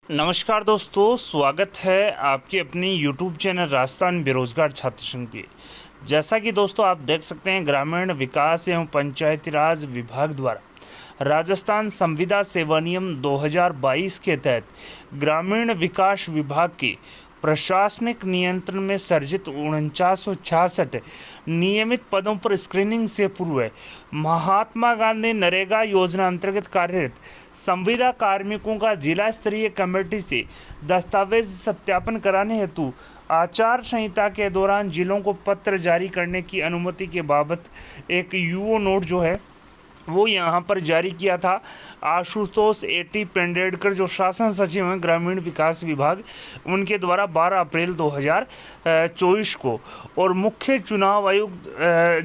नमस्कार दोस्तों, स्वागत है आपके अपनी यूट्यूब चैनल राजस्थान बेरोजगार छात्र संघ पे। जैसा कि दोस्तों आप देख सकते हैं, ग्रामीण विकास एवं पंचायती राज विभाग द्वारा राजस्थान संविदा सेवा नियम 2022 के तहत ग्रामीण विकास विभाग के प्रशासनिक नियंत्रण में सर्जित 4966 नियमित पदों पर स्क्रीनिंग से पूर्व महात्मा गांधी नरेगा योजना अंतर्गत कार्यरत संविदा कार्मिकों का जिला स्तरीय कमेटी से दस्तावेज सत्यापन कराने हेतु आचार संहिता के दौरान जिलों को पत्र जारी करने की अनुमति के बाबत एक यूओ नोट जो है वो यहाँ पर जारी किया था। आशुतोष एटी पेंडेडकर जो शासन सचिव हैं ग्रामीण विकास विभाग, उनके द्वारा 12 अप्रैल 2024 को, और मुख्य चुनाव आयुक्त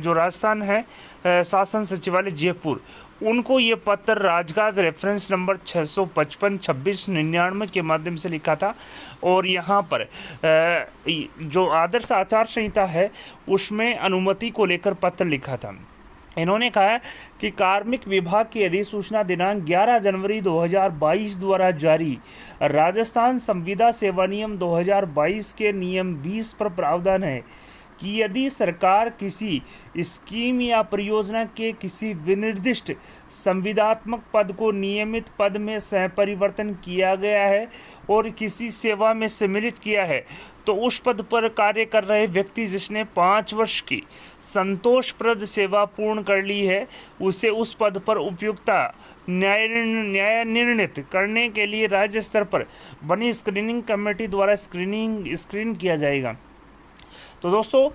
जो राजस्थान है शासन सचिवालय जयपुर, उनको ये पत्र राजकाज रेफरेंस नंबर 655-2699 के माध्यम से लिखा था। और यहाँ पर जो आदर्श आचार संहिता है उसमें अनुमति को लेकर पत्र लिखा था। इन्होंने कहा कि कार्मिक विभाग की अधिसूचना दिनांक 11 जनवरी 2022 द्वारा जारी राजस्थान संविदा सेवा नियम 2022 के नियम 20 पर प्रावधान है कि यदि सरकार किसी स्कीम या परियोजना के किसी विनिर्दिष्ट संविदात्मक पद को नियमित पद में सहपरिवर्तन किया गया है और किसी सेवा में सम्मिलित किया है, तो उस पद पर कार्य कर रहे व्यक्ति जिसने 5 वर्ष की संतोषप्रद सेवा पूर्ण कर ली है, उसे उस पद पर उपयुक्ता न्याय निर्णित करने के लिए राज्य स्तर पर बनी स्क्रीनिंग कमेटी द्वारा स्क्रीन किया जाएगा। तो दोस्तों,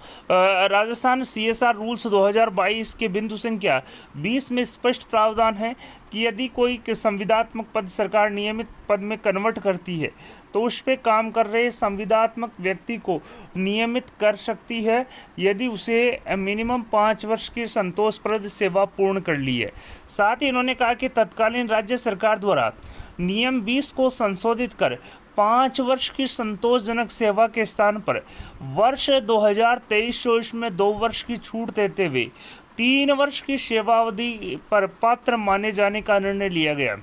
राजस्थान CSR रूल्स 2022 के बिंदु संख्या 20 में स्पष्ट प्रावधान है कि यदि कोई संविदात्मक पद सरकार नियमित पद में कन्वर्ट करती है तो उस पर काम कर रहे संविदात्मक व्यक्ति को नियमित कर सकती है यदि उसे मिनिमम 5 वर्ष की संतोषप्रद सेवा पूर्ण कर ली है। साथ ही इन्होंने कहा कि तत्कालीन राज्य सरकार द्वारा नियम 20 को संशोधित कर 5 वर्ष की संतोषजनक सेवा के स्थान पर वर्ष 2023-24 में 2 वर्ष की छूट देते हुए 3 वर्ष की सेवावधि पर पात्र माने जाने का निर्णय लिया गया,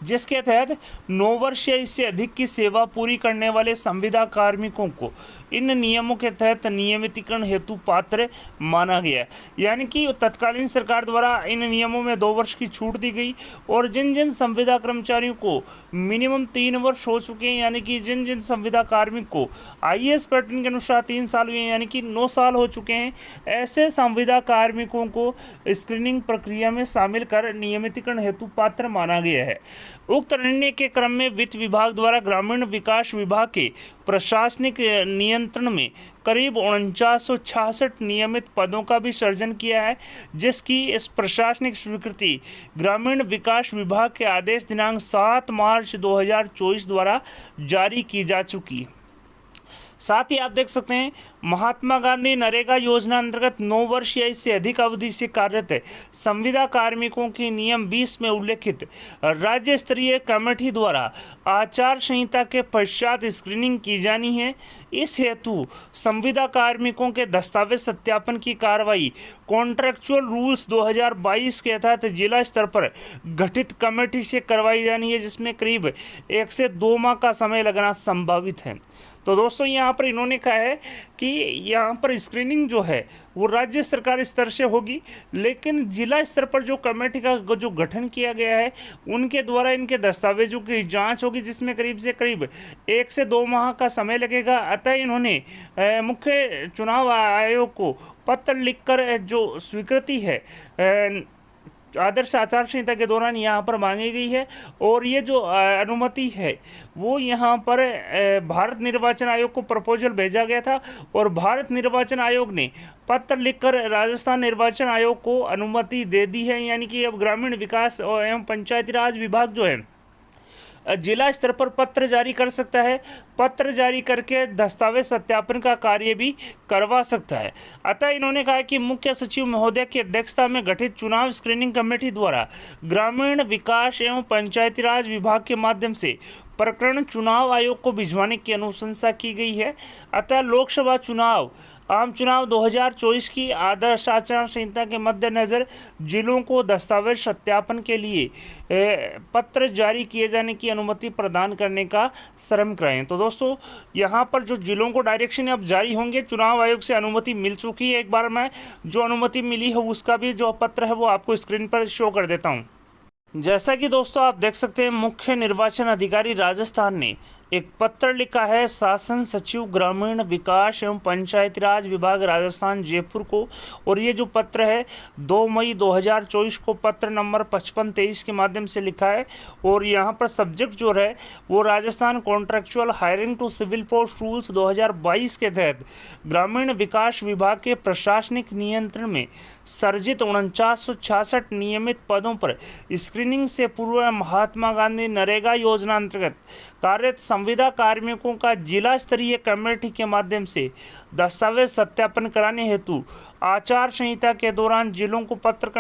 जिसके तहत 9 वर्ष या इससे अधिक की सेवा पूरी करने वाले संविदा कार्मिकों को इन नियमों के तहत नियमितीकरण हेतु पात्र माना गया। यानी कि तत्कालीन सरकार द्वारा इन नियमों में 2 वर्ष की छूट दी गई, और जिन जिन संविदा कर्मचारियों को मिनिमम 3 वर्ष हो चुके हैं, यानी कि जिन जिन संविदा कार्मिक को IAS पैटर्न के अनुसार 3 साल हुए हैं, यानी कि 9 साल हो चुके हैं, ऐसे संविदा कार्मिकों को स्क्रीनिंग प्रक्रिया में शामिल कर नियमितीकरण हेतु पात्र माना गया है। उक्त निर्णय के क्रम में वित्त विभाग द्वारा ग्रामीण विकास विभाग के प्रशासनिक नियंत्रण में करीब 4966 नियमित पदों का भी सृजन किया है, जिसकी इस प्रशासनिक स्वीकृति ग्रामीण विकास विभाग के आदेश दिनांक 7 मार्च 2024 द्वारा जारी की जा चुकी है। साथ ही आप देख सकते हैं, महात्मा गांधी नरेगा योजना अंतर्गत 9 वर्ष या इससे अधिक अवधि से कार्यरत संविदा कार्मिकों की नियम 20 में उल्लेखित राज्य स्तरीय कमेटी द्वारा आचार संहिता के पश्चात स्क्रीनिंग की जानी है। इस हेतु संविदा कार्मिकों के दस्तावेज सत्यापन की कार्रवाई कॉन्ट्रेक्चुअल रूल्स 2022 के तहत जिला स्तर पर गठित कमेटी से करवाई जानी है, जिसमें करीब 1 से 2 माह का समय लगना संभावित है। तो दोस्तों, यहाँ पर इन्होंने कहा है कि यहाँ पर स्क्रीनिंग जो है वो राज्य सरकार स्तर से होगी, लेकिन जिला स्तर पर जो कमेटी का जो गठन किया गया है उनके द्वारा इनके दस्तावेजों की जांच होगी, जिसमें करीब से करीब 1 से 2 माह का समय लगेगा। अतः इन्होंने मुख्य चुनाव आयोग को पत्र लिखकर जो स्वीकृति है आदर्श आचार संहिता के दौरान यहाँ पर मांगी गई है, और ये जो अनुमति है वो यहाँ पर भारत निर्वाचन आयोग को प्रपोजल भेजा गया था, और भारत निर्वाचन आयोग ने पत्र लिखकर राजस्थान निर्वाचन आयोग को अनुमति दे दी है। यानी कि अब ग्रामीण विकास एवं पंचायती राज विभाग जो है जिला स्तर पर पत्र जारी कर सकता है, पत्र जारी करके दस्तावेज सत्यापन का कार्य भी करवा सकता है। अतः इन्होंने कहा कि मुख्य सचिव महोदय की अध्यक्षता में गठित चुनाव स्क्रीनिंग कमेटी द्वारा ग्रामीण विकास एवं पंचायती राज विभाग के माध्यम से प्रकरण चुनाव आयोग को भिजवाने की अनुशंसा की गई है। अतः लोकसभा चुनाव आम चुनाव 2024 की आदर्श आचार संहिता के मद्देनज़र जिलों को दस्तावेज सत्यापन के लिए पत्र जारी किए जाने की अनुमति प्रदान करने का श्रम करें। तो दोस्तों यहाँ पर जो जिलों को डायरेक्शन अब जारी होंगे, चुनाव आयोग से अनुमति मिल चुकी है। एक बार मैं जो अनुमति मिली है उसका भी जो पत्र है वो आपको स्क्रीन पर शो कर देता हूँ। जैसा कि दोस्तों आप देख सकते हैं, मुख्य निर्वाचन अधिकारी राजस्थान ने एक पत्र लिखा है शासन सचिव ग्रामीण विकास एवं पंचायती राज विभाग राजस्थान जयपुर को, और ये जो पत्र है 2 मई 2024 को पत्र नंबर 5523 के माध्यम से लिखा है। और यहाँ पर सब्जेक्ट जो है वो Rajasthan contractual hiring to civil post rules 2022 के तहत ग्रामीण विकास विभाग के प्रशासनिक नियंत्रण में सर्जित 4966 नियमित पदों पर स्क्रीनिंग से पूर्व महात्मा गांधी नरेगा योजना अंतर्गत कार्यरत संविदा कार्मिकों का जिला स्तरीय कमेटी के माध्यम से दस्तावेज सत्यापन कराने हेतु आचार संहिता के दौरान जिलों को पत्र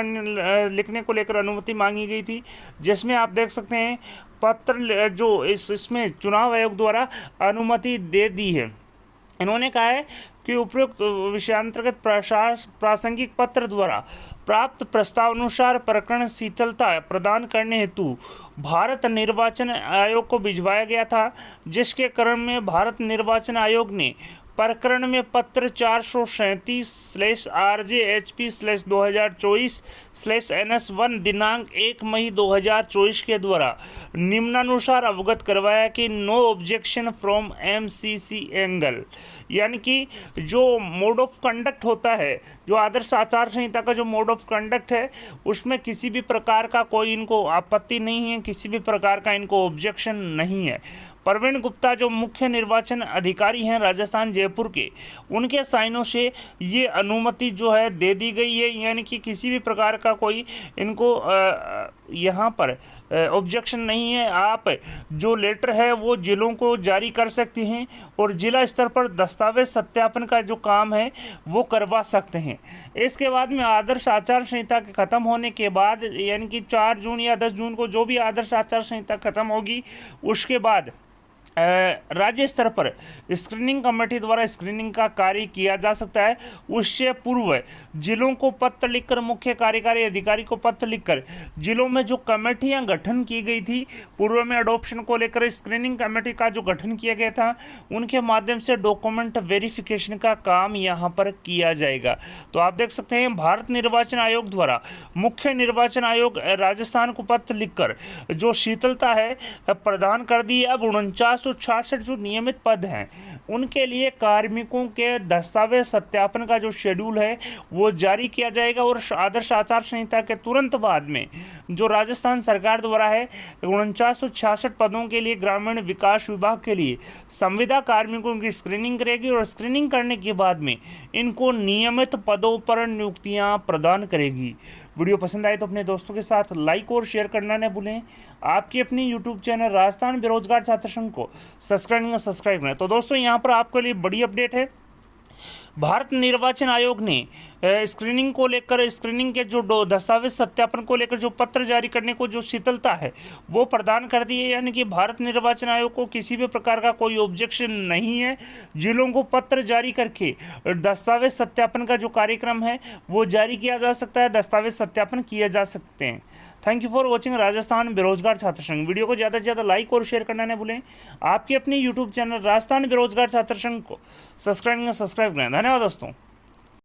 लिखने को लेकर अनुमति मांगी गई थी, जिसमें आप देख सकते हैं पत्र जो इसमें चुनाव आयोग द्वारा अनुमति दे दी है। इन्होंने कहा है कि उपयुक्त विषयांतर्गत प्रासंगिक पत्र द्वारा प्राप्त प्रस्तावानुसार प्रकरण शिथिलता प्रदान करने हेतु भारत निर्वाचन आयोग को भिजवाया गया था, जिसके क्रम में भारत निर्वाचन आयोग ने प्रकरण में पत्र 437/RJHP/2024/NS1 दिनांक 1 मई 2024 के द्वारा निम्नानुसार अवगत करवाया कि no objection from MCC angle, यानी कि जो मोड ऑफ कंडक्ट होता है, जो आदर्श आचार संहिता का जो मोड ऑफ कंडक्ट है, उसमें किसी भी प्रकार का कोई इनको आपत्ति नहीं है, किसी भी प्रकार का इनको ऑब्जेक्शन नहीं है। प्रवीण गुप्ता जो मुख्य निर्वाचन अधिकारी हैं राजस्थान जयपुर के, उनके साइनों से ये अनुमति जो है दे दी गई है, यानी कि किसी भी प्रकार का कोई इनको यहाँ पर ऑब्जेक्शन नहीं है। आप जो लेटर है वो जिलों को जारी कर सकती हैं और जिला स्तर पर दस्तावेज सत्यापन का जो काम है वो करवा सकते हैं। इसके बाद में आदर्श आचार संहिता के ख़त्म होने के बाद, यानी कि 4 जून या 10 जून को जो भी आदर्श आचार संहिता ख़त्म होगी, उसके बाद राज्य स्तर पर स्क्रीनिंग कमेटी द्वारा स्क्रीनिंग का कार्य किया जा सकता है। उससे पूर्व जिलों को पत्र लिखकर, मुख्य कार्यकारी अधिकारी को पत्र लिखकर जिलों में जो कमेटियां गठन की गई थी पूर्व में अडॉप्शन को लेकर, स्क्रीनिंग कमेटी का जो गठन किया गया था, उनके माध्यम से डॉक्यूमेंट वेरिफिकेशन का काम यहां पर किया जाएगा। तो आप देख सकते हैं भारत निर्वाचन आयोग द्वारा मुख्य निर्वाचन आयोग राजस्थान को पत्र लिखकर जो शिथिलता है प्रदान कर दी। अब 4966 जो नियमित पद हैं उनके लिए कार्मिकों के दस्तावेज सत्यापन का जो शेड्यूल है वो जारी किया जाएगा। और आदर्श आचार संहिता के तुरंत बाद में जो राजस्थान सरकार द्वारा है 4966 पदों के लिए ग्रामीण विकास विभाग के लिए संविदा कार्मिकों की स्क्रीनिंग करेगी और स्क्रीनिंग करने के बाद में इनको नियमित पदों पर नियुक्तियां प्रदान करेगी। वीडियो पसंद आए तो अपने दोस्तों के साथ लाइक और शेयर करना न भूलें। आपकी अपनी यूट्यूब चैनल राजस्थान बेरोजगार छात्र संघ को सब्सक्राइब करें। तो दोस्तों यहाँ पर आपके लिए बड़ी अपडेट है। भारत निर्वाचन आयोग ने स्क्रीनिंग को लेकर, स्क्रीनिंग के जो दस्तावेज सत्यापन को लेकर जो पत्र जारी करने को जो शिथिलता है वो प्रदान कर दी है, यानी कि भारत निर्वाचन आयोग को किसी भी प्रकार का कोई ऑब्जेक्शन नहीं है। जिलों को पत्र जारी करके दस्तावेज सत्यापन का जो कार्यक्रम है वो जारी किया जा सकता है, दस्तावेज सत्यापन किए जा सकते हैं। Thank you for watching Rajasthan बेरोजगार छात्र संघ। वीडियो को ज़्यादा से ज़्यादा लाइक और शेयर करना न भूलें। आपकी अपनी यूट्यूब चैनल राजस्थान बेरोजगार छात्र संघ को सब्सक्राइब करें। धन्यवाद दोस्तों।